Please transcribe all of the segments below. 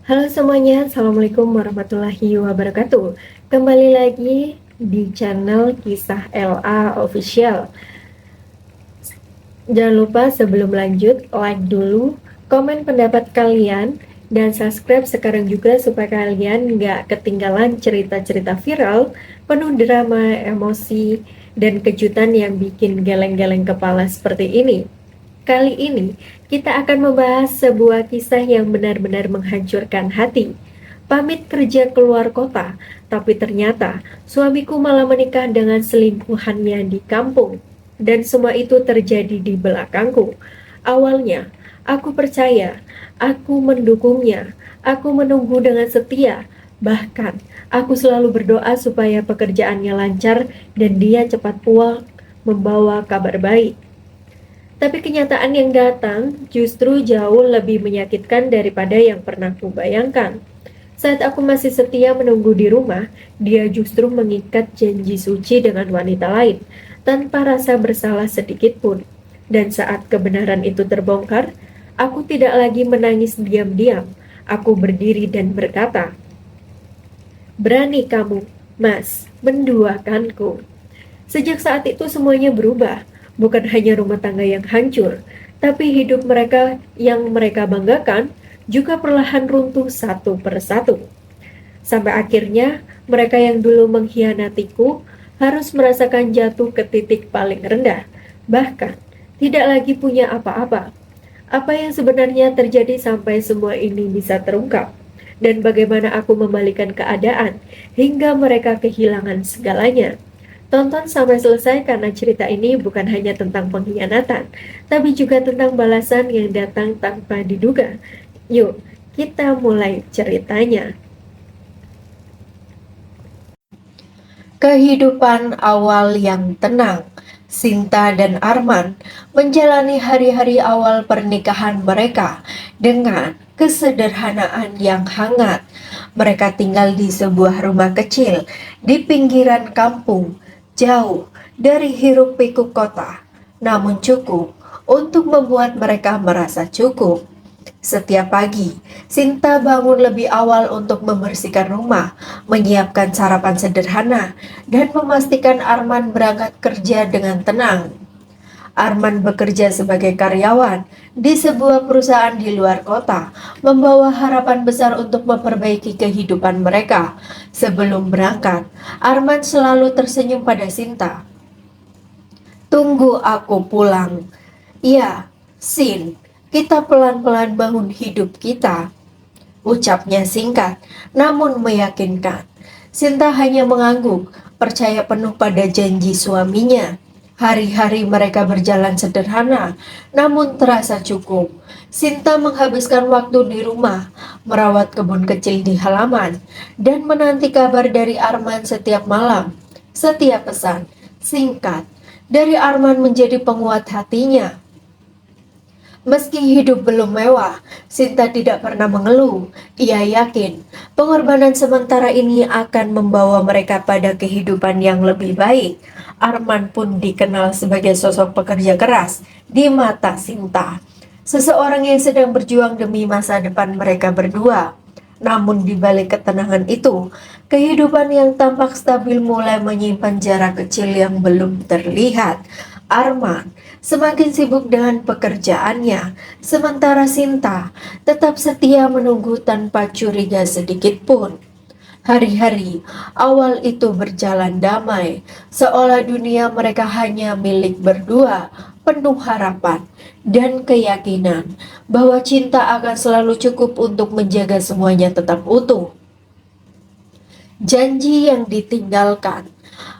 Halo semuanya, Assalamualaikum warahmatullahi wabarakatuh. Kembali lagi di channel Kisah LA Official. Jangan lupa sebelum lanjut, like dulu, komen pendapat kalian, dan subscribe sekarang juga supaya kalian nggak ketinggalan cerita-cerita viral, penuh drama, emosi, dan kejutan yang bikin geleng-geleng kepala seperti ini. Kali ini, kita akan membahas sebuah kisah yang benar-benar menghancurkan hati. Pamit kerja keluar kota, tapi ternyata suamiku malah menikah dengan selingkuhannya di kampung. Dan semua itu terjadi di belakangku. Awalnya, aku percaya, aku mendukungnya, aku menunggu dengan setia. Bahkan, aku selalu berdoa supaya pekerjaannya lancar dan dia cepat pulang membawa kabar baik. Tapi kenyataan yang datang justru jauh lebih menyakitkan daripada yang pernah kubayangkan. Saat aku masih setia menunggu di rumah, dia justru mengikat janji suci dengan wanita lain, tanpa rasa bersalah sedikit pun. Dan saat kebenaran itu terbongkar, aku tidak lagi menangis diam-diam. Aku berdiri dan berkata, "Berani kamu, Mas, menduakanku." Sejak saat itu semuanya berubah, bukan hanya rumah tangga yang hancur, tapi hidup mereka yang mereka banggakan juga perlahan runtuh satu persatu. Sampai akhirnya mereka yang dulu mengkhianatiku harus merasakan jatuh ke titik paling rendah, bahkan tidak lagi punya apa-apa. Apa yang sebenarnya terjadi sampai semua ini bisa terungkap? Dan bagaimana aku membalikan keadaan hingga mereka kehilangan segalanya? Tonton sampai selesai karena cerita ini bukan hanya tentang pengkhianatan, tapi juga tentang balasan yang datang tanpa diduga. Yuk, kita mulai ceritanya. Kehidupan awal yang tenang. Sinta dan Arman menjalani hari-hari awal pernikahan mereka dengan kesederhanaan yang hangat. Mereka tinggal di sebuah rumah kecil di pinggiran kampung, jauh dari hiruk-pikuk kota, namun cukup untuk membuat mereka merasa cukup. Setiap pagi, Sinta bangun lebih awal untuk membersihkan rumah, menyiapkan sarapan sederhana, dan memastikan Arman berangkat kerja dengan tenang. Arman bekerja sebagai karyawan di sebuah perusahaan di luar kota, membawa harapan besar untuk memperbaiki kehidupan mereka. Sebelum berangkat, Arman selalu tersenyum pada Sinta. "Tunggu aku pulang." "Ya, Sin, kita pelan-pelan bangun hidup kita," ucapnya singkat, namun meyakinkan. Sinta hanya mengangguk, percaya penuh pada janji suaminya. Hari-hari mereka berjalan sederhana, namun terasa cukup. Sinta menghabiskan waktu di rumah, merawat kebun kecil di halaman, dan menanti kabar dari Arman setiap malam. Setiap pesan singkat dari Arman menjadi penguat hatinya. Meski hidup belum mewah, Sinta tidak pernah mengeluh. Ia yakin pengorbanan sementara ini akan membawa mereka pada kehidupan yang lebih baik. Arman pun dikenal sebagai sosok pekerja keras di mata Sinta. Seseorang yang sedang berjuang demi masa depan mereka berdua. Namun di balik ketenangan itu, kehidupan yang tampak stabil mulai menyimpan jarak kecil yang belum terlihat. Arman semakin sibuk dengan pekerjaannya, sementara Sinta tetap setia menunggu tanpa curiga sedikit pun. Hari-hari awal itu berjalan damai, seolah dunia mereka hanya milik berdua, penuh harapan dan keyakinan bahwa cinta akan selalu cukup untuk menjaga semuanya tetap utuh. Janji yang ditinggalkan.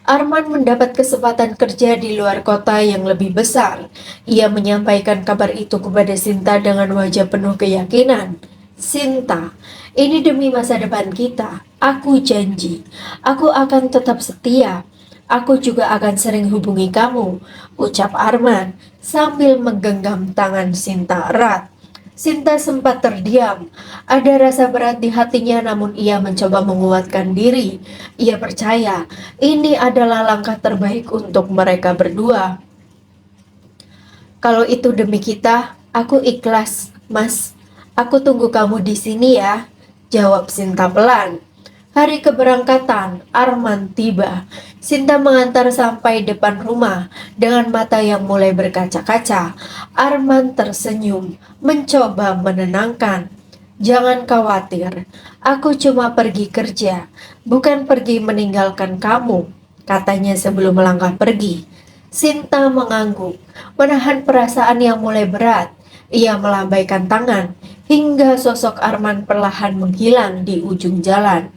Arman mendapat kesempatan kerja di luar kota yang lebih besar. Ia menyampaikan kabar itu kepada Sinta dengan wajah penuh keyakinan. "Sinta, ini demi masa depan kita. Aku janji, aku akan tetap setia. Aku juga akan sering hubungi kamu," ucap Arman sambil menggenggam tangan Sinta erat. Sinta sempat terdiam. Ada rasa berat di hatinya, namun ia mencoba menguatkan diri. Ia percaya ini adalah langkah terbaik untuk mereka berdua. "Kalau itu demi kita, aku ikhlas, Mas. Aku tunggu kamu di sini ya," jawab Sinta pelan. Hari keberangkatan, Arman tiba. Sinta mengantar sampai depan rumah dengan mata yang mulai berkaca-kaca. Arman tersenyum, mencoba menenangkan. Jangan khawatir, aku cuma pergi kerja, bukan pergi meninggalkan kamu, katanya sebelum melangkah pergi. Sinta mengangguk, menahan perasaan yang mulai berat. Ia melambaikan tangan hingga sosok Arman perlahan menghilang di ujung jalan.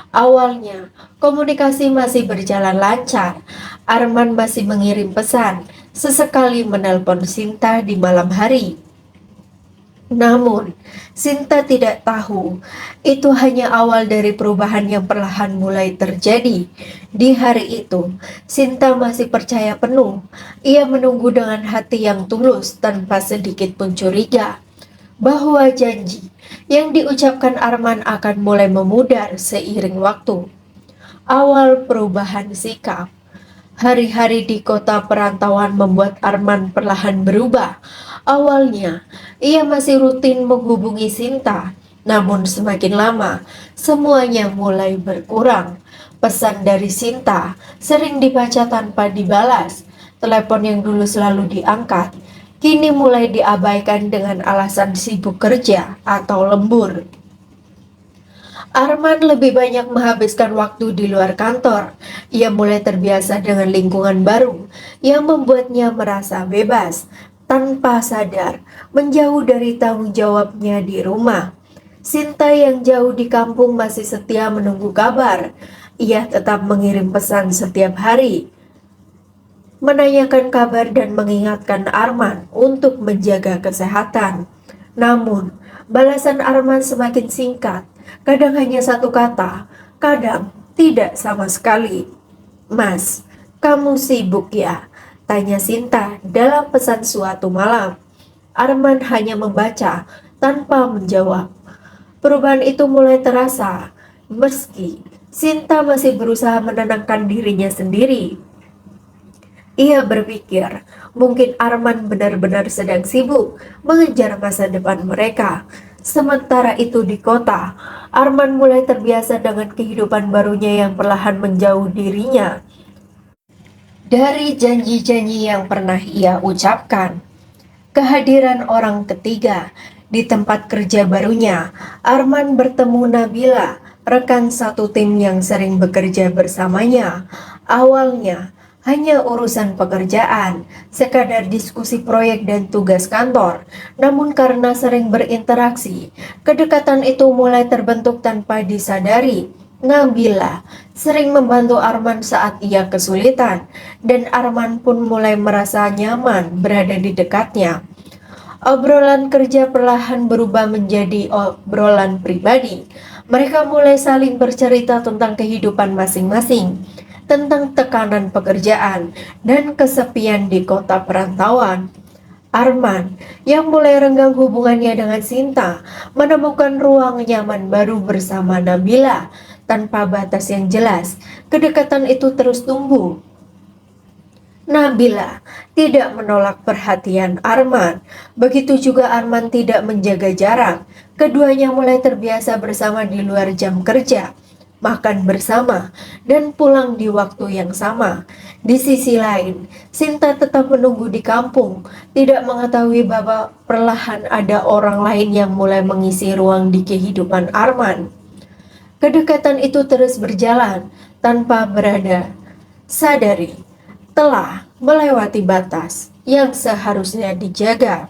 Awalnya, komunikasi masih berjalan lancar. Arman masih mengirim pesan, sesekali menelpon Sinta di malam hari. Namun, Sinta tidak tahu, itu hanya awal dari perubahan yang perlahan mulai terjadi. Di hari itu, Sinta masih percaya penuh. Ia menunggu dengan hati yang tulus tanpa sedikit pun curiga bahwa janji yang diucapkan Arman akan mulai memudar seiring waktu. Awal perubahan sikap. Hari-hari di kota perantauan membuat Arman perlahan berubah. Awalnya, ia masih rutin menghubungi Sinta, namun semakin lama, semuanya mulai berkurang. Pesan dari Sinta sering dibaca tanpa dibalas. Telepon yang dulu selalu diangkat, kini mulai diabaikan dengan alasan sibuk kerja atau lembur. Arman lebih banyak menghabiskan waktu di luar kantor. Ia mulai terbiasa dengan lingkungan baru yang membuatnya merasa bebas. Tanpa sadar, menjauh dari tanggung jawabnya di rumah. Sinta yang jauh di kampung masih setia menunggu kabar. Ia tetap mengirim pesan setiap hari, menanyakan kabar dan mengingatkan Arman untuk menjaga kesehatan. Namun, balasan Arman semakin singkat, kadang hanya satu kata, kadang tidak sama sekali. Mas, kamu sibuk ya? Tanya Sinta dalam pesan suatu malam. Arman hanya membaca tanpa menjawab. Perubahan itu mulai terasa, meski Sinta masih berusaha menenangkan dirinya sendiri. Ia berpikir, mungkin Arman benar-benar sedang sibuk mengejar masa depan mereka. Sementara itu di kota, Arman mulai terbiasa dengan kehidupan barunya yang perlahan menjauh dirinya dari janji-janji yang pernah ia ucapkan. Kehadiran orang ketiga di tempat kerja barunya, Arman bertemu Nabila, rekan satu tim yang sering bekerja bersamanya. Awalnya, hanya urusan pekerjaan, sekadar diskusi proyek dan tugas kantor. Namun karena sering berinteraksi, kedekatan itu mulai terbentuk tanpa disadari. Nabila sering membantu Arman saat ia kesulitan, dan Arman pun mulai merasa nyaman berada di dekatnya. Obrolan kerja perlahan berubah menjadi obrolan pribadi. Mereka mulai saling bercerita tentang kehidupan masing-masing, tentang tekanan pekerjaan dan kesepian di kota perantauan. Arman, yang mulai renggang hubungannya dengan Sinta, menemukan ruang nyaman baru bersama Nabila. Tanpa batas yang jelas, kedekatan itu terus tumbuh. Nabila tidak menolak perhatian Arman, begitu juga Arman tidak menjaga jarak. Keduanya mulai terbiasa bersama di luar jam kerja, makan bersama, dan pulang di waktu yang sama. Di sisi lain, Sinta tetap menunggu di kampung, tidak mengetahui bahwa perlahan ada orang lain yang mulai mengisi ruang di kehidupan Arman. Kedekatan itu terus berjalan tanpa berada sadari telah melewati batas yang seharusnya dijaga.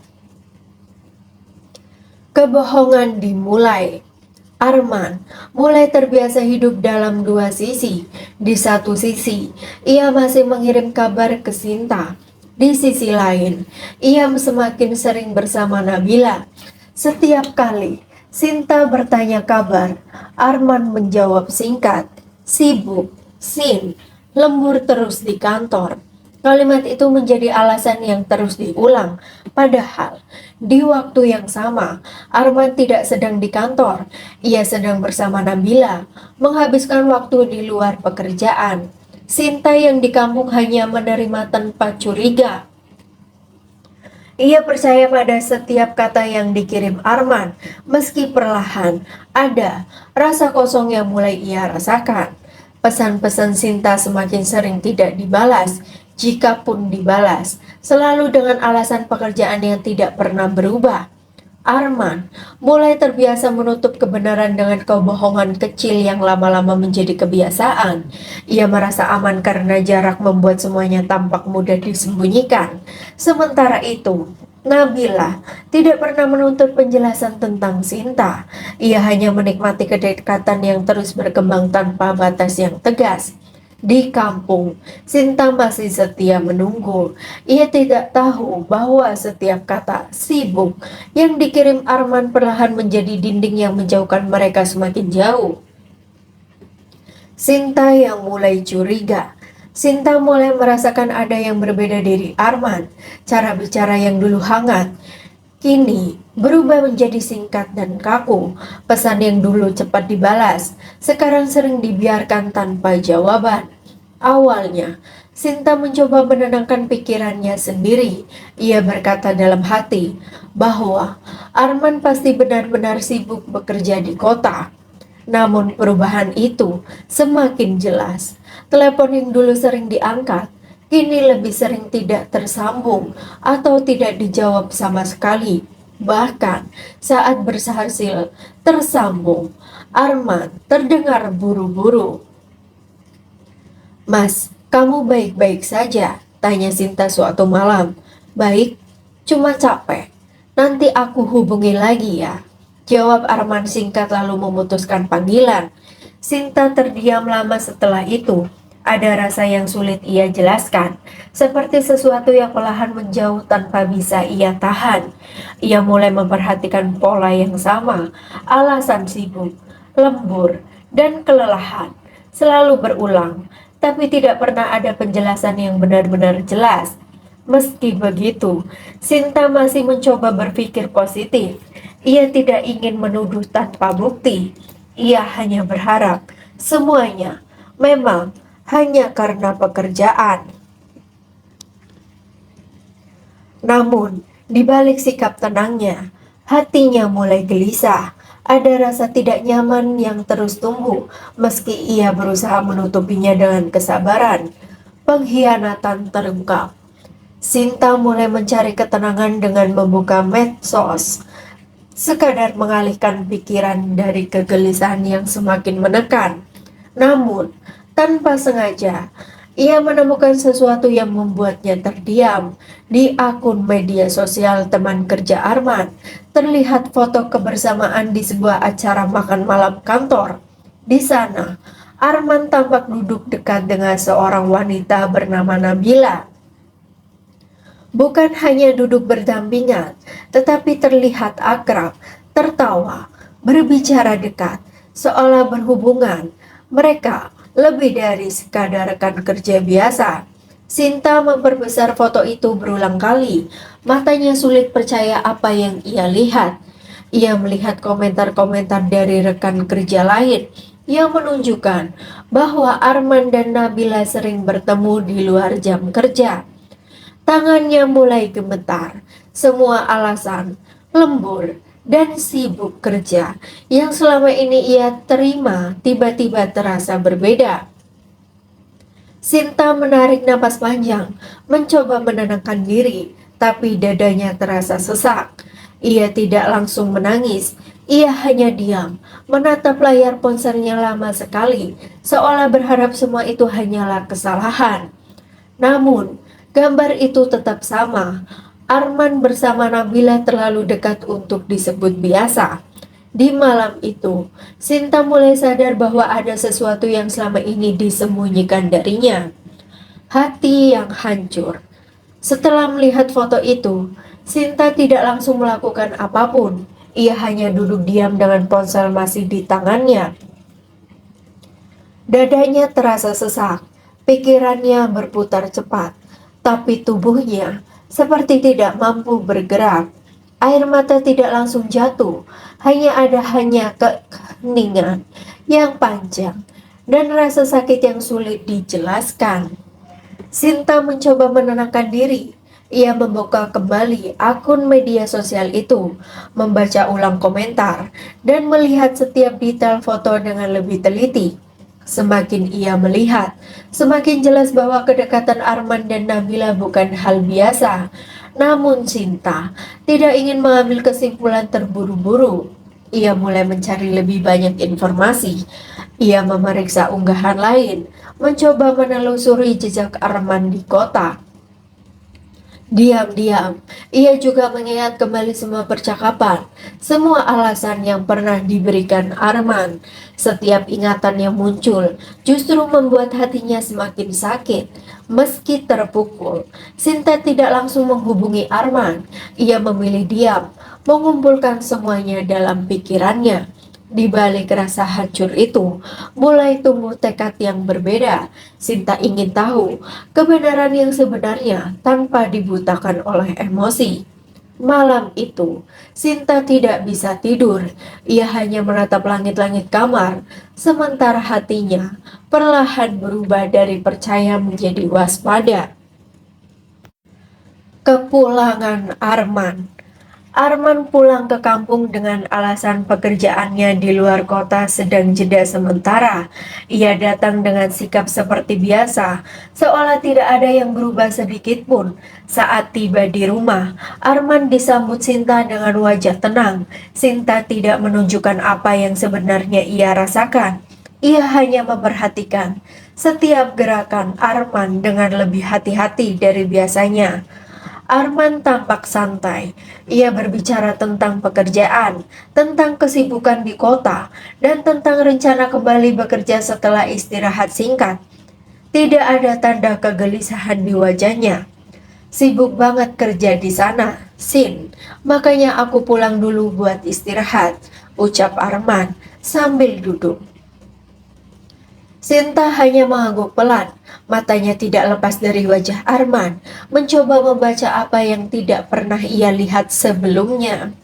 Kebohongan dimulai. Arman mulai terbiasa hidup dalam dua sisi. Di satu sisi, ia masih mengirim kabar ke Sinta. Di sisi lain, ia semakin sering bersama Nabila. Setiap kali Sinta bertanya kabar, Arman menjawab singkat, sibuk, sin, lembur terus di kantor. Kalimat itu menjadi alasan yang terus diulang. Padahal, di waktu yang sama, Arman tidak sedang di kantor. Ia sedang bersama Nabila, menghabiskan waktu di luar pekerjaan. Sinta yang di kampung hanya menerima tanpa curiga. Ia percaya pada setiap kata yang dikirim Arman, meski perlahan ada rasa kosong yang mulai ia rasakan. Pesan-pesan Sinta semakin sering tidak dibalas, jika pun dibalas, selalu dengan alasan pekerjaan yang tidak pernah berubah. Arman mulai terbiasa menutup kebenaran dengan kebohongan kecil yang lama-lama menjadi kebiasaan. Ia merasa aman karena jarak membuat semuanya tampak mudah disembunyikan. Sementara itu, Nabila tidak pernah menuntut penjelasan tentang Sinta. Ia hanya menikmati kedekatan yang terus berkembang tanpa batas yang tegas. Di kampung, Sinta masih setia menunggu. Ia tidak tahu bahwa setiap kata sibuk yang dikirim Arman perlahan menjadi dinding yang menjauhkan mereka semakin jauh. Sinta yang mulai curiga. Sinta mulai merasakan ada yang berbeda dari Arman. Cara bicara yang dulu hangat, kini berubah menjadi singkat dan kaku. Pesan yang dulu cepat dibalas, sekarang sering dibiarkan tanpa jawaban. Awalnya, Sinta mencoba menenangkan pikirannya sendiri. Ia berkata dalam hati bahwa Arman pasti benar-benar sibuk bekerja di kota. Namun perubahan itu semakin jelas. Telepon yang dulu sering diangkat, kini lebih sering tidak tersambung atau tidak dijawab sama sekali. Bahkan saat berhasil tersambung, Arman terdengar buru-buru. "Mas, kamu baik-baik saja?" tanya Sinta suatu malam. "Baik, cuma capek. Nanti aku hubungi lagi ya," jawab Arman singkat lalu memutuskan panggilan. Sinta terdiam lama setelah itu. Ada rasa yang sulit ia jelaskan, seperti sesuatu yang perlahan menjauh tanpa bisa ia tahan. Ia mulai memperhatikan pola yang sama, alasan sibuk, lembur, dan kelelahan selalu berulang, tapi tidak pernah ada penjelasan yang benar-benar jelas. Meski begitu, Sinta masih mencoba berpikir positif. Ia tidak ingin menuduh tanpa bukti. Ia hanya berharap semuanya memang hanya karena pekerjaan. Namun, di balik sikap tenangnya, hatinya mulai gelisah. Ada rasa tidak nyaman yang terus tumbuh, meski ia berusaha menutupinya dengan kesabaran. Pengkhianatan terungkap. Sinta mulai mencari ketenangan dengan membuka medsos, sekadar mengalihkan pikiran dari kegelisahan yang semakin menekan. Namun, tanpa sengaja, ia menemukan sesuatu yang membuatnya terdiam. Di akun media sosial teman kerja Arman, terlihat foto kebersamaan di sebuah acara makan malam kantor. Di sana, Arman tampak duduk dekat dengan seorang wanita bernama Nabila. Bukan hanya duduk berdampingan, tetapi terlihat akrab, tertawa, berbicara dekat, seolah berhubungan. Mereka lebih dari sekadar rekan kerja biasa. Sinta memperbesar foto itu berulang kali. Matanya sulit percaya apa yang ia lihat. Ia melihat komentar-komentar dari rekan kerja lain yang menunjukkan bahwa Arman dan Nabila sering bertemu di luar jam kerja. Tangannya mulai gemetar. Semua alasan lembur dan sibuk kerja yang selama ini ia terima tiba-tiba terasa berbeda. Sinta menarik napas panjang, mencoba menenangkan diri, tapi dadanya terasa sesak. Ia tidak langsung menangis, ia hanya diam, menatap layar ponselnya lama sekali, seolah berharap semua itu hanyalah kesalahan. Namun, gambar itu tetap sama. Arman bersama Nabila terlalu dekat untuk disebut biasa. Di malam itu, Sinta mulai sadar bahwa ada sesuatu yang selama ini disembunyikan darinya. Hati yang hancur. Setelah melihat foto itu, Sinta tidak langsung melakukan apapun. Ia hanya duduk diam dengan ponsel masih di tangannya. Dadanya terasa sesak, pikirannya berputar cepat, tapi tubuhnya seperti tidak mampu bergerak. Air mata tidak langsung jatuh, hanya keheningan yang panjang dan rasa sakit yang sulit dijelaskan. Sinta mencoba menenangkan diri. Ia membuka kembali akun media sosial itu, membaca ulang komentar, dan melihat setiap detail foto dengan lebih teliti. Semakin ia melihat, semakin jelas bahwa kedekatan Arman dan Nabila bukan hal biasa. Namun Sinta tidak ingin mengambil kesimpulan terburu-buru. Ia mulai mencari lebih banyak informasi. Ia memeriksa unggahan lain, mencoba menelusuri jejak Arman di kota. Diam-diam, ia juga mengingat kembali semua percakapan, semua alasan yang pernah diberikan Arman. Setiap ingatan yang muncul justru membuat hatinya semakin sakit. Meski terpukul, Sinta tidak langsung menghubungi Arman. Ia memilih diam, mengumpulkan semuanya dalam pikirannya. Di balik rasa hancur itu, mulai tumbuh tekad yang berbeda. Sinta ingin tahu kebenaran yang sebenarnya tanpa dibutakan oleh emosi. Malam itu, Sinta tidak bisa tidur. Ia hanya menatap langit-langit kamar, sementara hatinya perlahan berubah dari percaya menjadi waspada. Kepulangan Arman. Arman pulang ke kampung dengan alasan pekerjaannya di luar kota sedang jeda sementara. Ia datang dengan sikap seperti biasa, seolah tidak ada yang berubah sedikit pun. Saat tiba di rumah, Arman disambut Sinta dengan wajah tenang. Sinta tidak menunjukkan apa yang sebenarnya ia rasakan. Ia hanya memperhatikan setiap gerakan Arman dengan lebih hati-hati dari biasanya. Arman tampak santai. Ia berbicara tentang pekerjaan, tentang kesibukan di kota, dan tentang rencana kembali bekerja setelah istirahat singkat. Tidak ada tanda kegelisahan di wajahnya. Sibuk banget kerja di sana, Sin. Makanya aku pulang dulu buat istirahat, ucap Arman sambil duduk. Sinta hanya mengangguk pelan, matanya tidak lepas dari wajah Arman, mencoba membaca apa yang tidak pernah ia lihat sebelumnya.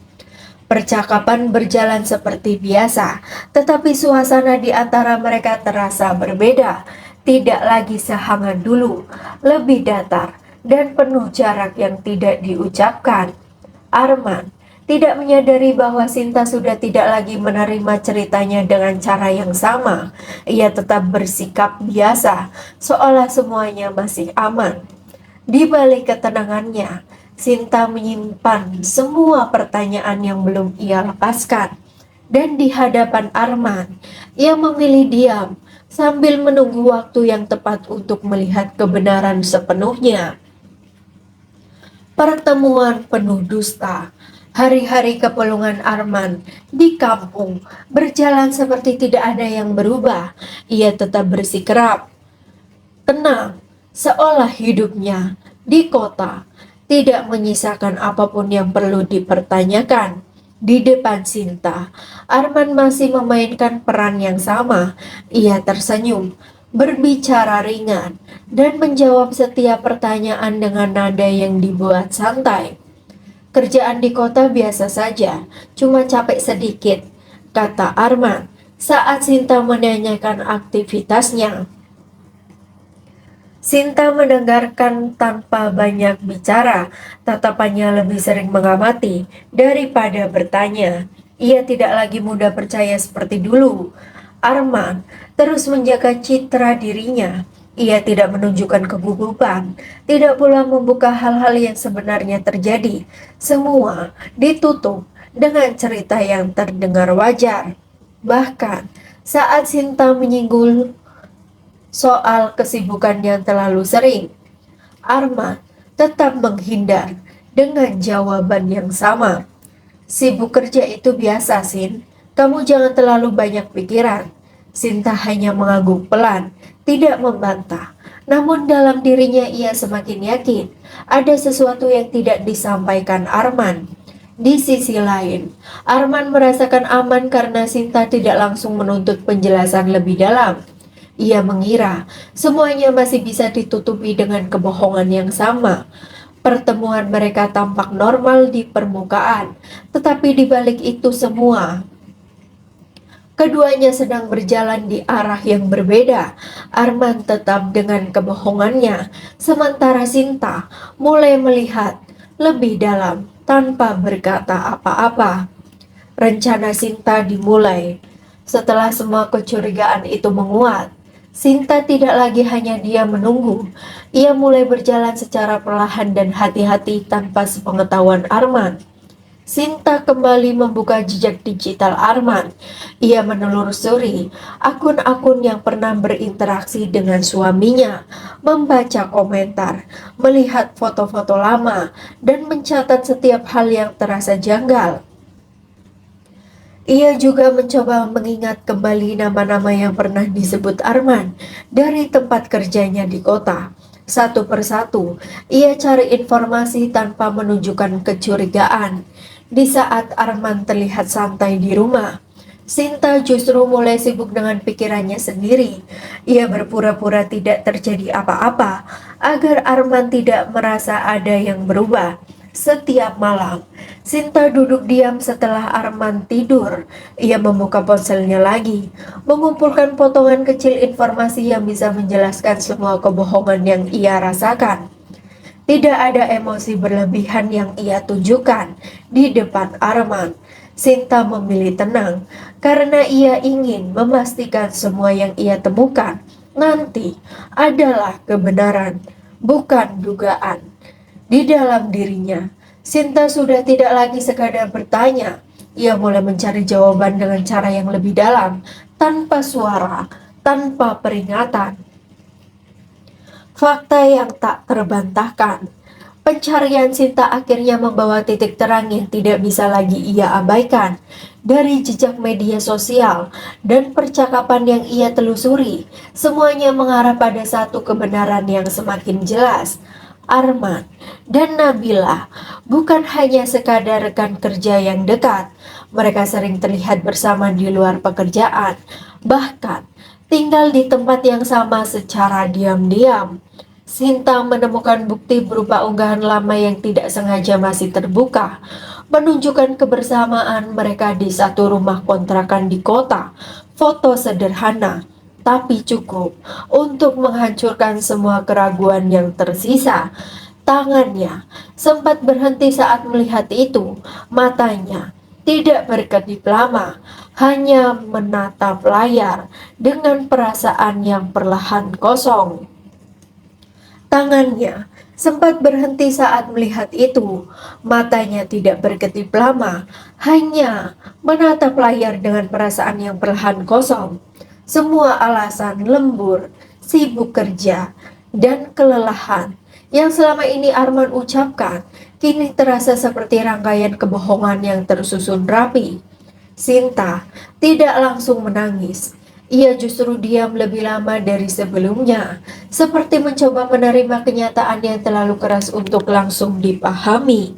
Percakapan berjalan seperti biasa, tetapi suasana di antara mereka terasa berbeda. Tidak lagi sehangat dulu, lebih datar, dan penuh jarak yang tidak diucapkan. Arman tidak menyadari bahwa Sinta sudah tidak lagi menerima ceritanya dengan cara yang sama. Ia tetap bersikap biasa, seolah semuanya masih aman. Di balik ketenangannya, Sinta menyimpan semua pertanyaan yang belum ia lepaskan. Dan di hadapan Arman, ia memilih diam sambil menunggu waktu yang tepat untuk melihat kebenaran sepenuhnya. Pertemuan penuh dusta. Hari-hari kepulangan Arman di kampung berjalan seperti tidak ada yang berubah. Ia tetap bersikeras, tenang, seolah hidupnya di kota tidak menyisakan apapun yang perlu dipertanyakan. Di depan Sinta, Arman masih memainkan peran yang sama. Ia tersenyum, berbicara ringan, dan menjawab setiap pertanyaan dengan nada yang dibuat santai. Kerjaan di kota biasa saja, cuma capek sedikit, kata Arman saat Sinta menanyakan aktivitasnya. Sinta mendengarkan tanpa banyak bicara, tatapannya lebih sering mengamati daripada bertanya. Ia tidak lagi mudah percaya seperti dulu. Arman terus menjaga citra dirinya. Ia tidak menunjukkan kegugupan, tidak pula membuka hal-hal yang sebenarnya terjadi. Semua ditutup dengan cerita yang terdengar wajar. Bahkan saat Sinta menyinggung soal kesibukan yang terlalu sering, Arman tetap menghindar dengan jawaban yang sama. Sibuk kerja itu biasa, Sin. Kamu jangan terlalu banyak pikiran. Sinta hanya mengangguk pelan, tidak membantah. Namun dalam dirinya ia semakin yakin ada sesuatu yang tidak disampaikan Arman. Di sisi lain, Arman merasakan aman karena Sinta tidak langsung menuntut penjelasan lebih dalam. Ia mengira semuanya masih bisa ditutupi dengan kebohongan yang sama. Pertemuan mereka tampak normal di permukaan, tetapi di balik itu semua, Keduanya sedang berjalan di arah yang berbeda. Arman tetap dengan kebohongannya, sementara Sinta mulai melihat lebih dalam tanpa berkata apa-apa. Rencana Sinta dimulai. Setelah semua kecurigaan itu menguat, Sinta tidak lagi hanya diam menunggu. Ia mulai berjalan secara perlahan dan hati-hati tanpa sepengetahuan Arman. Sinta kembali membuka jejak digital Arman. Ia menelusuri akun-akun yang pernah berinteraksi dengan suaminya, membaca komentar, melihat foto-foto lama, dan mencatat setiap hal yang terasa janggal. Ia juga mencoba mengingat kembali nama-nama yang pernah disebut Arman dari tempat kerjanya di kota. Satu persatu, ia cari informasi tanpa menunjukkan kecurigaan. Di saat Arman terlihat santai di rumah, Sinta justru mulai sibuk dengan pikirannya sendiri. Ia berpura-pura tidak terjadi apa-apa agar Arman tidak merasa ada yang berubah. Setiap malam, Sinta duduk diam setelah Arman tidur. Ia membuka ponselnya lagi, mengumpulkan potongan kecil informasi yang bisa menjelaskan semua kebohongan yang ia rasakan. Tidak ada emosi berlebihan yang ia tunjukkan di depan Arman. Sinta memilih tenang karena ia ingin memastikan semua yang ia temukan nanti adalah kebenaran, bukan dugaan. Di dalam dirinya, Sinta sudah tidak lagi sekadar bertanya. Ia mulai mencari jawaban dengan cara yang lebih dalam, tanpa suara, tanpa peringatan. Fakta yang tak terbantahkan. Pencarian Sinta akhirnya membawa titik terang yang tidak bisa lagi ia abaikan. Dari jejak media sosial dan percakapan yang ia telusuri, semuanya mengarah pada satu kebenaran yang semakin jelas. Arman dan Nabila bukan hanya sekadar rekan kerja yang dekat. Mereka sering terlihat bersama di luar pekerjaan, bahkan tinggal di tempat yang sama secara diam-diam. Sinta menemukan bukti berupa unggahan lama yang tidak sengaja masih terbuka, menunjukkan kebersamaan mereka di satu rumah kontrakan di kota. Foto sederhana, tapi cukup untuk menghancurkan semua keraguan yang tersisa. Tangannya sempat berhenti saat melihat itu, matanya tidak berkedip lama, hanya menatap layar dengan perasaan yang perlahan kosong. Tangannya sempat berhenti saat melihat itu, matanya tidak berkedip lama, hanya menatap layar dengan perasaan yang perlahan kosong. Semua alasan lembur, sibuk kerja, dan kelelahan yang selama ini Arman ucapkan kini terasa seperti rangkaian kebohongan yang tersusun rapi. Sinta tidak langsung menangis. Ia justru diam lebih lama dari sebelumnya, seperti mencoba menerima kenyataan yang terlalu keras untuk langsung dipahami.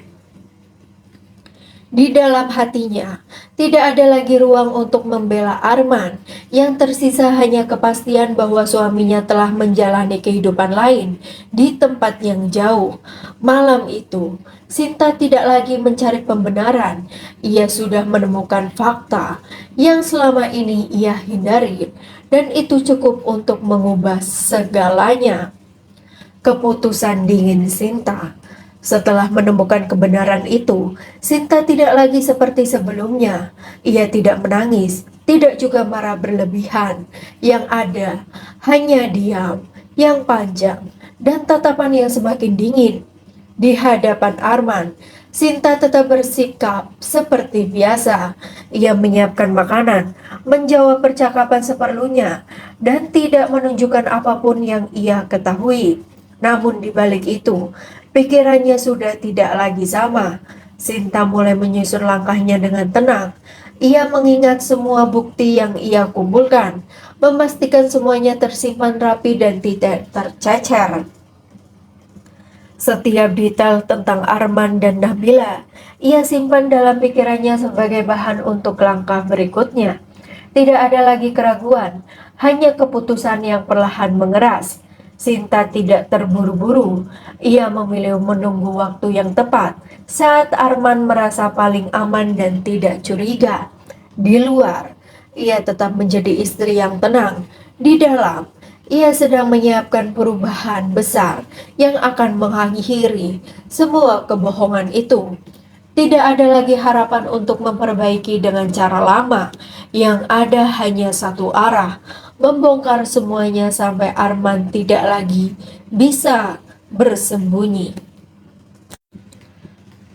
Di dalam hatinya, tidak ada lagi ruang untuk membela Arman. Yang tersisa hanya kepastian bahwa suaminya telah menjalani kehidupan lain di tempat yang jauh. Malam itu, Sinta tidak lagi mencari pembenaran. Ia sudah menemukan fakta yang selama ini ia hindari, dan itu cukup untuk mengubah segalanya. Keputusan dingin Sinta. Setelah menemukan kebenaran itu, Sinta tidak lagi seperti sebelumnya. Ia tidak menangis, tidak juga marah berlebihan. Yang ada hanya diam yang panjang dan tatapan yang semakin dingin. Di hadapan Arman, Sinta tetap bersikap seperti biasa. Ia menyiapkan makanan, menjawab percakapan seperlunya, dan tidak menunjukkan apapun yang ia ketahui. Namun di balik itu, pikirannya sudah tidak lagi sama. Sinta mulai menyusun langkahnya dengan tenang. Ia mengingat semua bukti yang ia kumpulkan, memastikan semuanya tersimpan rapi dan tidak tercecer. Setiap detail tentang Arman dan Nabila, ia simpan dalam pikirannya sebagai bahan untuk langkah berikutnya. Tidak ada lagi keraguan, hanya keputusan yang perlahan mengeras. Sinta tidak terburu-buru. Ia memilih menunggu waktu yang tepat saat Arman merasa paling aman dan tidak curiga. Di luar, ia tetap menjadi istri yang tenang. Di dalam, ia sedang menyiapkan perubahan besar yang akan mengakhiri semua kebohongan itu. Tidak ada lagi harapan untuk memperbaiki dengan cara lama, yang ada hanya satu arah, membongkar semuanya sampai Arman tidak lagi bisa bersembunyi.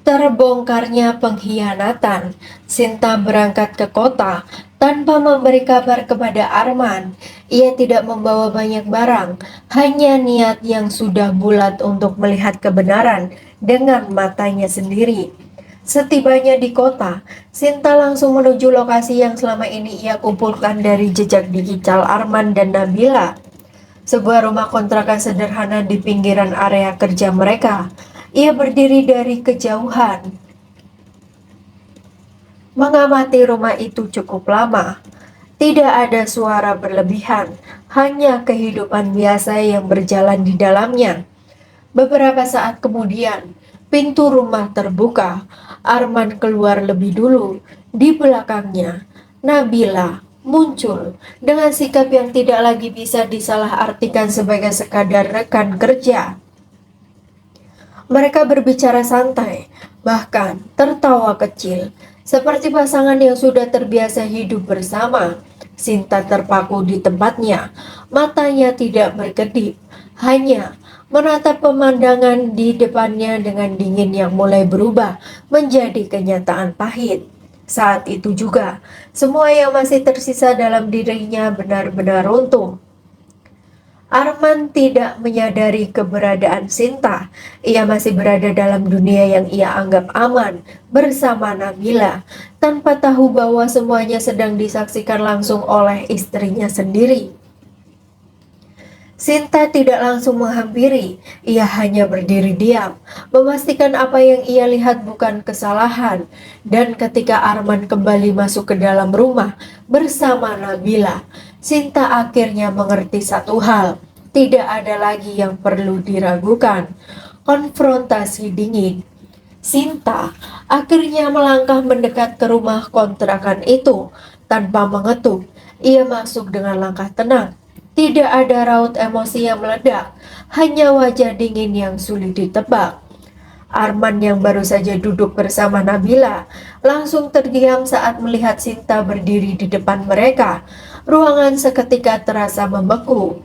Terbongkarnya pengkhianatan, Sinta berangkat ke kota tanpa memberi kabar kepada Arman. Ia tidak membawa banyak barang, hanya niat yang sudah bulat untuk melihat kebenaran dengan matanya sendiri. Setibanya di kota, Sinta langsung menuju lokasi yang selama ini ia kumpulkan dari jejak digital Arman dan Nabila. Sebuah rumah kontrakan sederhana di pinggiran area kerja mereka. Ia berdiri dari kejauhan, mengamati rumah itu cukup lama. Tidak ada suara berlebihan, hanya kehidupan biasa yang berjalan di dalamnya. Beberapa saat kemudian, pintu rumah terbuka. Arman keluar lebih dulu. Di belakangnya, Nabila muncul dengan sikap yang tidak lagi bisa disalahartikan sebagai sekadar rekan kerja. Mereka berbicara santai, bahkan tertawa kecil, seperti pasangan yang sudah terbiasa hidup bersama. Sinta terpaku di tempatnya, matanya tidak berkedip, hanya menatap pemandangan di depannya dengan dingin yang mulai berubah menjadi kenyataan pahit. Saat itu juga, semua yang masih tersisa dalam dirinya benar-benar runtuh. Arman tidak menyadari keberadaan Sinta. Ia masih berada dalam dunia yang ia anggap aman bersama Nabila, tanpa tahu bahwa semuanya sedang disaksikan langsung oleh istrinya sendiri. Sinta tidak langsung menghampiri, ia hanya berdiri diam, memastikan apa yang ia lihat bukan kesalahan. Dan ketika Arman kembali masuk ke dalam rumah bersama Nabila, Sinta akhirnya mengerti satu hal, tidak ada lagi yang perlu diragukan. Konfrontasi dingin. Sinta akhirnya melangkah mendekat ke rumah kontrakan itu tanpa mengetuk. Ia masuk dengan langkah tenang. Tidak ada raut emosi yang meledak, hanya wajah dingin yang sulit ditebak. Arman yang baru saja duduk bersama Nabila langsung terdiam saat melihat Sinta berdiri di depan mereka. Ruangan seketika terasa membeku.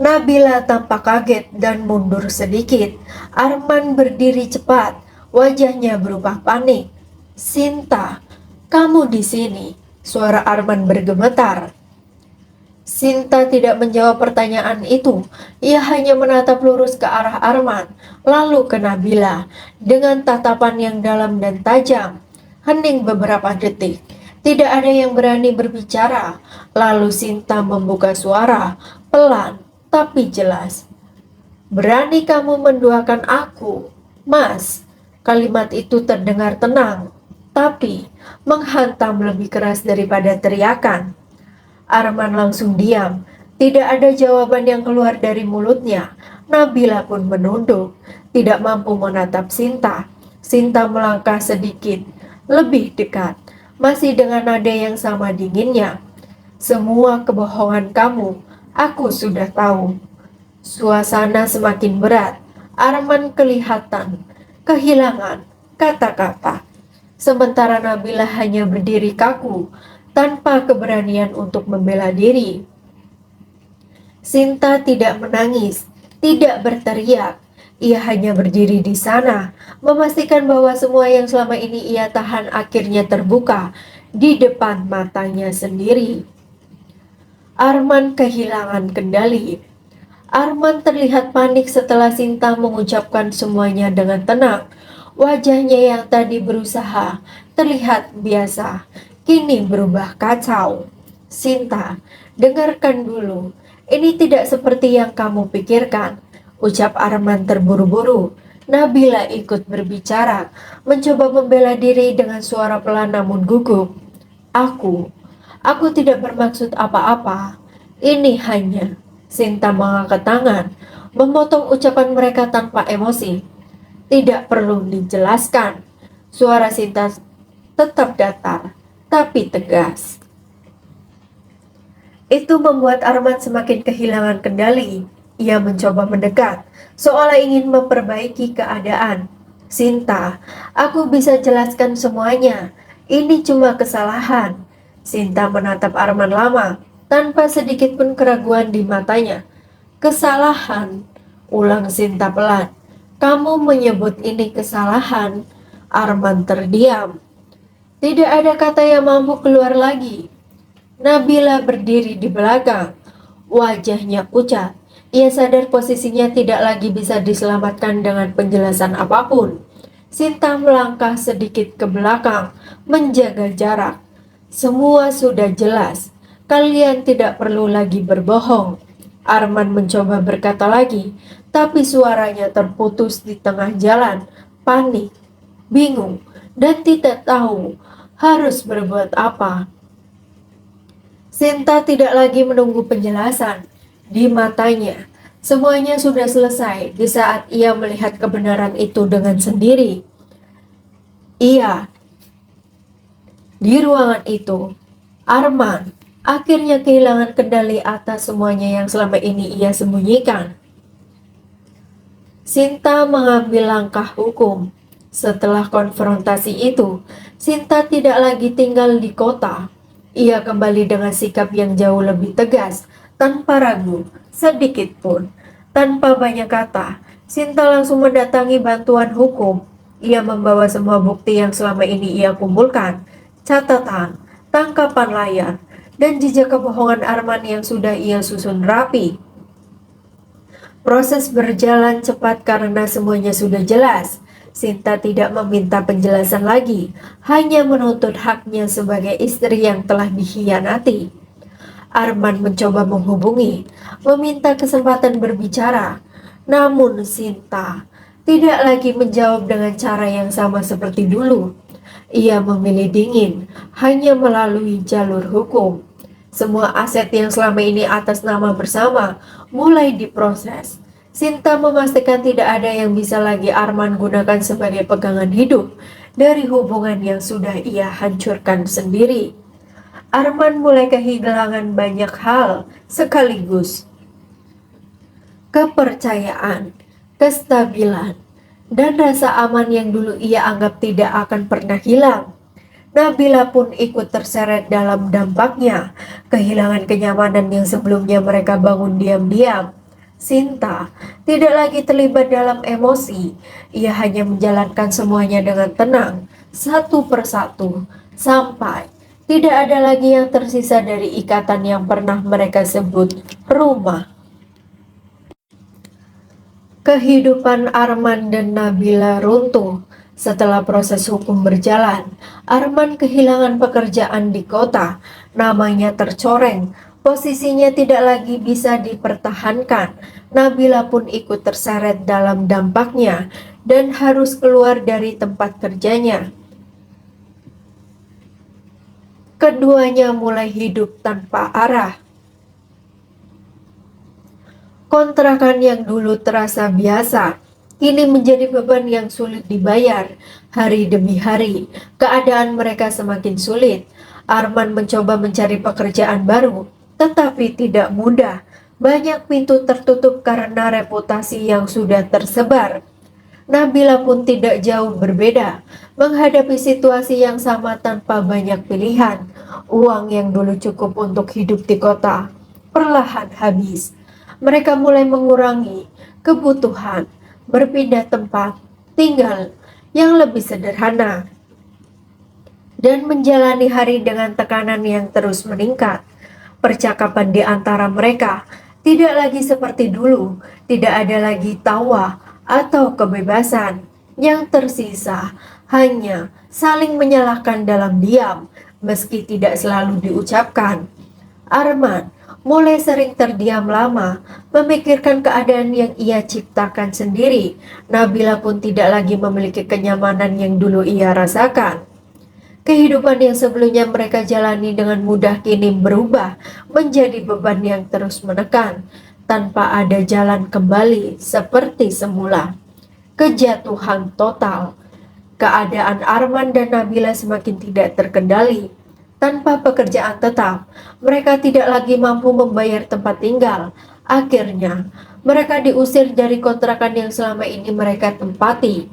Nabila tampak kaget dan mundur sedikit. Arman berdiri cepat, wajahnya berubah panik. "Sinta, kamu di sini?" Suara Arman bergemetar. Sinta tidak menjawab pertanyaan itu. Ia hanya menatap lurus ke arah Arman, lalu ke Nabila dengan tatapan yang dalam dan tajam. Hening beberapa detik. Tidak ada yang berani berbicara. Lalu Sinta membuka suara, pelan tapi jelas. "Berani kamu menduakan aku, Mas?" Kalimat itu terdengar tenang, tapi menghantam lebih keras daripada teriakan. Arman langsung diam. Tidak ada jawaban yang keluar dari mulutnya. Nabila pun menunduk, tidak mampu menatap Sinta. Sinta melangkah sedikit, lebih dekat, masih dengan nada yang sama dinginnya. "Semua kebohongan kamu, aku sudah tahu." Suasana semakin berat. Arman kelihatan kehilangan kata-kata. Sementara Nabila hanya berdiri kaku, tanpa keberanian untuk membela diri. Sinta tidak menangis, tidak berteriak. Ia hanya berdiri di sana, memastikan bahwa semua yang selama ini ia tahan akhirnya terbuka di depan matanya sendiri. Arman kehilangan kendali. Arman terlihat panik setelah Sinta mengucapkan semuanya dengan tenang. Wajahnya yang tadi berusaha terlihat biasa, kini berubah kacau. "Sinta, dengarkan dulu. Ini tidak seperti yang kamu pikirkan," ucap Arman terburu-buru. Nabila ikut berbicara, mencoba membela diri dengan suara pelan namun gugup. Aku tidak bermaksud apa-apa. Ini hanya..." Sinta mengangkat tangan, memotong ucapan mereka tanpa emosi. "Tidak perlu dijelaskan." Suara Sinta tetap datar. tapi tegas. Itu membuat Arman semakin kehilangan kendali. Ia mencoba mendekat, seolah ingin memperbaiki keadaan. Sinta, aku bisa jelaskan semuanya. Ini cuma kesalahan. Sinta menatap Arman lama, tanpa sedikit pun keraguan di matanya. Kesalahan, ulang Sinta pelan. Kamu menyebut ini kesalahan? Arman terdiam. Tidak ada kata yang mampu keluar lagi. Nabila berdiri di belakang, wajahnya pucat. Ia sadar posisinya tidak lagi bisa diselamatkan dengan penjelasan apapun. Sinta melangkah sedikit ke belakang, menjaga jarak. Semua sudah jelas. Kalian tidak perlu lagi berbohong. Arman mencoba berkata lagi, tapi suaranya terputus di tengah jalan. Panik, bingung, dan tidak tahu harus berbuat apa. Sinta tidak lagi menunggu penjelasan. Di matanya, semuanya sudah selesai di saat ia melihat kebenaran itu dengan sendiri. Ia, di ruangan itu, Arman akhirnya kehilangan kendali atas semuanya yang selama ini ia sembunyikan. Sinta mengambil langkah hukum. Setelah konfrontasi itu, Sinta tidak lagi tinggal di kota. Ia kembali dengan sikap yang jauh lebih tegas, tanpa ragu, sedikit pun. Tanpa banyak kata, Sinta langsung mendatangi bantuan hukum. Ia membawa semua bukti yang selama ini ia kumpulkan, catatan, tangkapan layar, dan jejak kebohongan Arman yang sudah ia susun rapi. Proses berjalan cepat karena semuanya sudah jelas. Sinta tidak meminta penjelasan lagi, hanya menuntut haknya sebagai istri yang telah dikhianati. Arman mencoba menghubungi, meminta kesempatan berbicara, namun Sinta tidak lagi menjawab dengan cara yang sama seperti dulu. Ia memilih dingin, hanya melalui jalur hukum. Semua aset yang selama ini atas nama bersama mulai diproses. Sinta memastikan tidak ada yang bisa lagi Arman gunakan sebagai pegangan hidup dari hubungan yang sudah ia hancurkan sendiri. Arman mulai kehilangan banyak hal sekaligus. Kepercayaan, kestabilan, dan rasa aman yang dulu ia anggap tidak akan pernah hilang. Nabila pun ikut terseret dalam dampaknya, kehilangan kenyamanan yang sebelumnya mereka bangun diam-diam. Sinta tidak lagi terlibat dalam emosi, ia hanya menjalankan semuanya dengan tenang, satu persatu, sampai tidak ada lagi yang tersisa dari ikatan yang pernah mereka sebut rumah. Kehidupan Arman dan Nabila runtuh. Setelah proses hukum berjalan, Arman kehilangan pekerjaan di kota, namanya tercoreng, posisinya tidak lagi bisa dipertahankan. Nabila pun ikut terseret dalam dampaknya dan harus keluar dari tempat kerjanya. Keduanya mulai hidup tanpa arah. Kontrakan yang dulu terasa biasa kini menjadi beban yang sulit dibayar. Hari demi hari, keadaan mereka semakin sulit. Arman mencoba mencari pekerjaan baru, tetapi tidak mudah. Banyak pintu tertutup karena reputasi yang sudah tersebar. Nabila pun tidak jauh berbeda, menghadapi situasi yang sama tanpa banyak pilihan. Uang yang dulu cukup untuk hidup di kota perlahan habis. Mereka mulai mengurangi kebutuhan, berpindah tempat tinggal yang lebih sederhana, dan menjalani hari dengan tekanan yang terus meningkat. Percakapan di antara mereka tidak lagi seperti dulu, tidak ada lagi tawa atau kebebasan. Yang tersisa hanya saling menyalahkan dalam diam, meski tidak selalu diucapkan. Arman mulai sering terdiam lama, memikirkan keadaan yang ia ciptakan sendiri. Nabila pun tidak lagi memiliki kenyamanan yang dulu ia rasakan. Kehidupan yang sebelumnya mereka jalani dengan mudah kini berubah menjadi beban yang terus menekan, tanpa ada jalan kembali seperti semula. Kejatuhan total. Keadaan Arman dan Nabila semakin tidak terkendali. tanpa pekerjaan tetap. Mereka tidak lagi mampu membayar tempat tinggal. Akhirnya, mereka diusir dari kontrakan yang selama ini mereka tempati.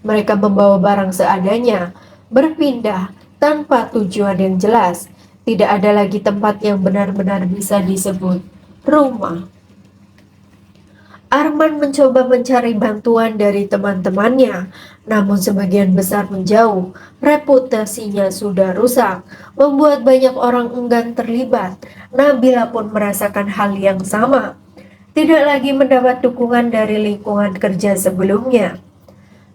Mereka membawa barang seadanya, berpindah tanpa tujuan yang jelas. Tidak ada lagi tempat yang benar-benar bisa disebut rumah. Arman mencoba mencari bantuan dari teman-temannya, namun sebagian besar menjauh. Reputasinya sudah rusak, membuat banyak orang enggan terlibat. Nabila pun merasakan hal yang sama. Tidak lagi mendapat dukungan dari lingkungan kerja sebelumnya.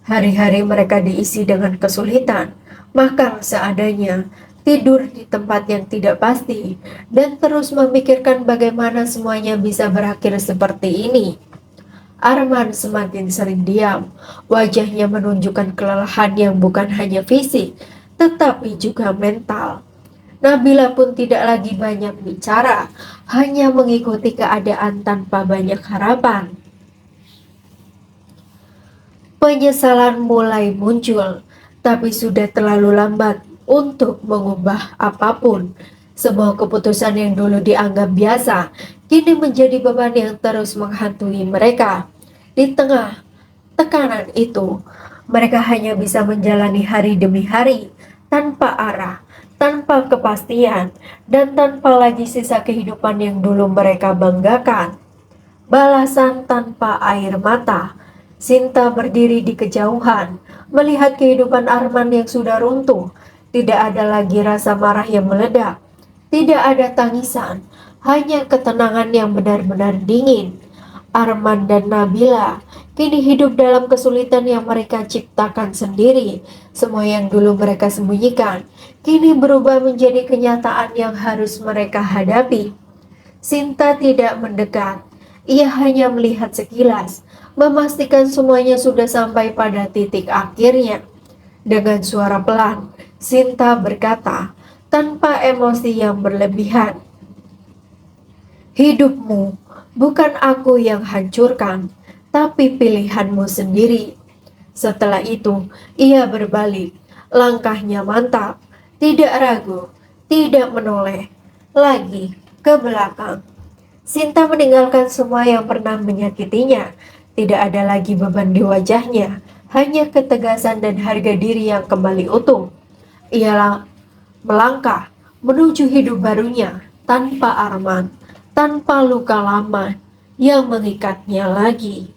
Hari-hari mereka diisi dengan kesulitan, makan seadanya, tidur di tempat yang tidak pasti, dan terus memikirkan bagaimana semuanya bisa berakhir seperti ini. Arman semakin sering diam, wajahnya menunjukkan kelelahan yang bukan hanya fisik, tetapi juga mental. Nabila pun tidak lagi banyak bicara, hanya mengikuti keadaan tanpa banyak harapan. Penyesalan mulai muncul, tapi sudah terlalu lambat untuk mengubah apapun. Semua keputusan yang dulu dianggap biasa, kini menjadi beban yang terus menghantui mereka. Di tengah tekanan itu, mereka hanya bisa menjalani hari demi hari, tanpa arah, tanpa kepastian, dan tanpa lagi sisa kehidupan yang dulu mereka banggakan. Balasan tanpa air mata. Sinta berdiri di kejauhan, melihat kehidupan Arman yang sudah runtuh. Tidak ada lagi rasa marah yang meledak. Tidak ada tangisan, hanya ketenangan yang benar-benar dingin. Arman dan Nabila kini hidup dalam kesulitan yang mereka ciptakan sendiri. Semua yang dulu mereka sembunyikan, kini berubah menjadi kenyataan yang harus mereka hadapi. Sinta tidak mendekat, ia hanya melihat sekilas, memastikan semuanya sudah sampai pada titik akhirnya. Dengan suara pelan, Sinta berkata, tanpa emosi yang berlebihan, "Hidupmu bukan aku yang hancurkan, tapi pilihanmu sendiri." Setelah itu, ia berbalik, langkahnya mantap, tidak ragu, tidak menoleh lagi ke belakang. Sinta meninggalkan semua yang pernah menyakitinya. Tidak ada lagi beban di wajahnya, hanya ketegasan dan harga diri yang kembali utuh. Ia melangkah menuju hidup barunya tanpa Arman, tanpa luka lama yang mengikatnya lagi.